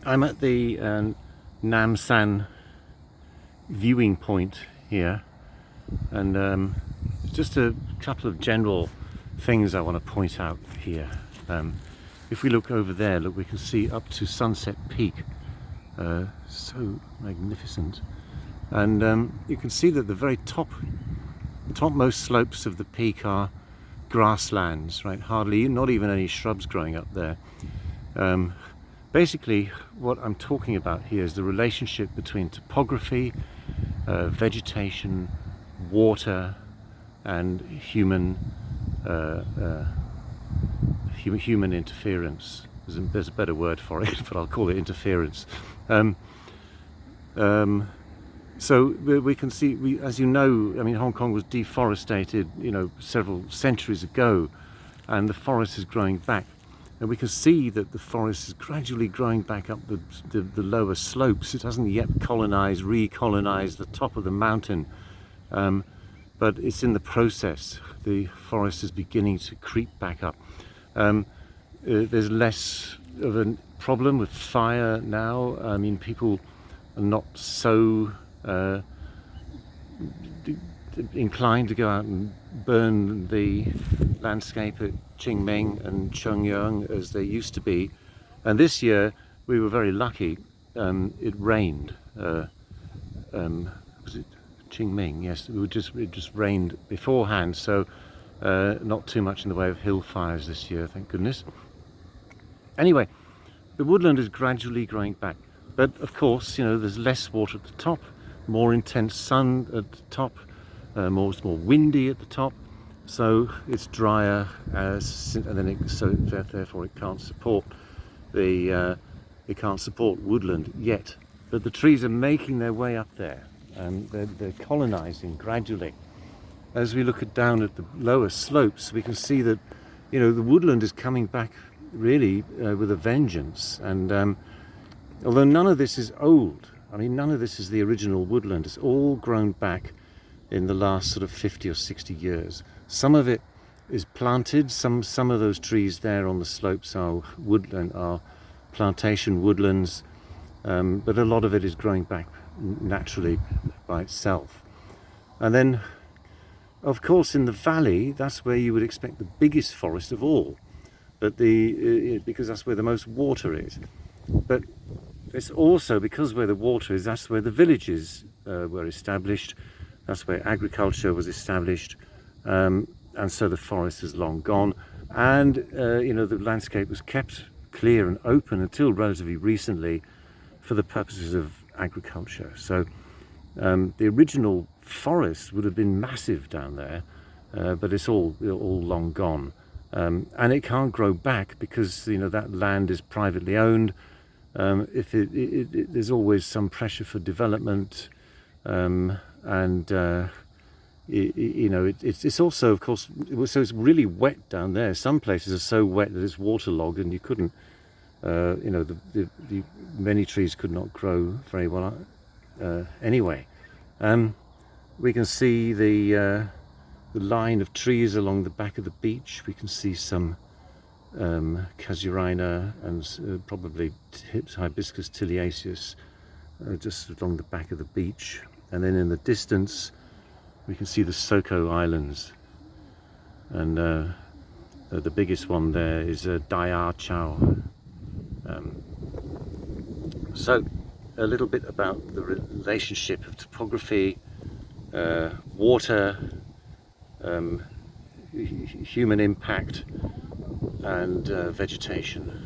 I'm at the Nam San viewing point here, and just a couple of general things I want to point out here. If we look over there, look, we can see up to Sunset Peak, so magnificent, and you can see that the very topmost slopes of the peak are grasslands, right? Hardly, not even any shrubs growing up there. Basically, what I'm talking about here is the relationship between topography, vegetation, water, and human interference. There's a better word for it, but I'll call it interference. So we can see, as you know, I mean, Hong Kong was deforested, several centuries ago, and the forest is growing back. And we can see that the forest is gradually growing back up the lower slopes. It hasn't yet recolonized the top of the mountain, but it's in the process. The forest is beginning to creep back up. There's less of a problem with fire now. I mean, people are not so inclined to go out and burn the landscape at Qingming and Chongyang as they used to be. And this year we were very lucky. It rained. Was it Qingming? Yes, it just rained beforehand, so not too much in the way of hill fires this year, thank goodness. Anyway, the woodland is gradually growing back, but of course, there's less water at the top, more intense sun at the top, it's more windy at the top, so it's drier, and then therefore it can't support woodland yet. But the trees are making their way up there, and they're colonizing gradually. As we look down at the lower slopes, we can see that the woodland is coming back really with a vengeance. And although none of this is old, I mean, none of this is the original woodland. It's all grown back in the last sort of 50 or 60 years. Some of it is planted. Some of those trees there on the slopes are woodland, are plantation woodlands, but a lot of it is growing back naturally by itself. And then, of course, in the valley, that's where you would expect the biggest forest of all, but because that's where the most water is. But it's also because where the water is, that's where the villages were established, that's where agriculture was established, and so the forest is long gone, and the landscape was kept clear and open until relatively recently for the purposes of agriculture. So the original forest would have been massive down there, but it's all long gone, and it can't grow back because that land is privately owned. There's always some pressure for development, and it's also, of course, so it's really wet down there. Some places are so wet that it's waterlogged, and you couldn't, the many trees could not grow very well anyway. We can see the line of trees along the back of the beach. We can see some casuarina and probably hibiscus tiliaceus just along the back of the beach. And then in the distance we can see the Soko Islands, and the biggest one there is Daya Chow. So a little bit about the relationship of topography, water, human impact, and vegetation.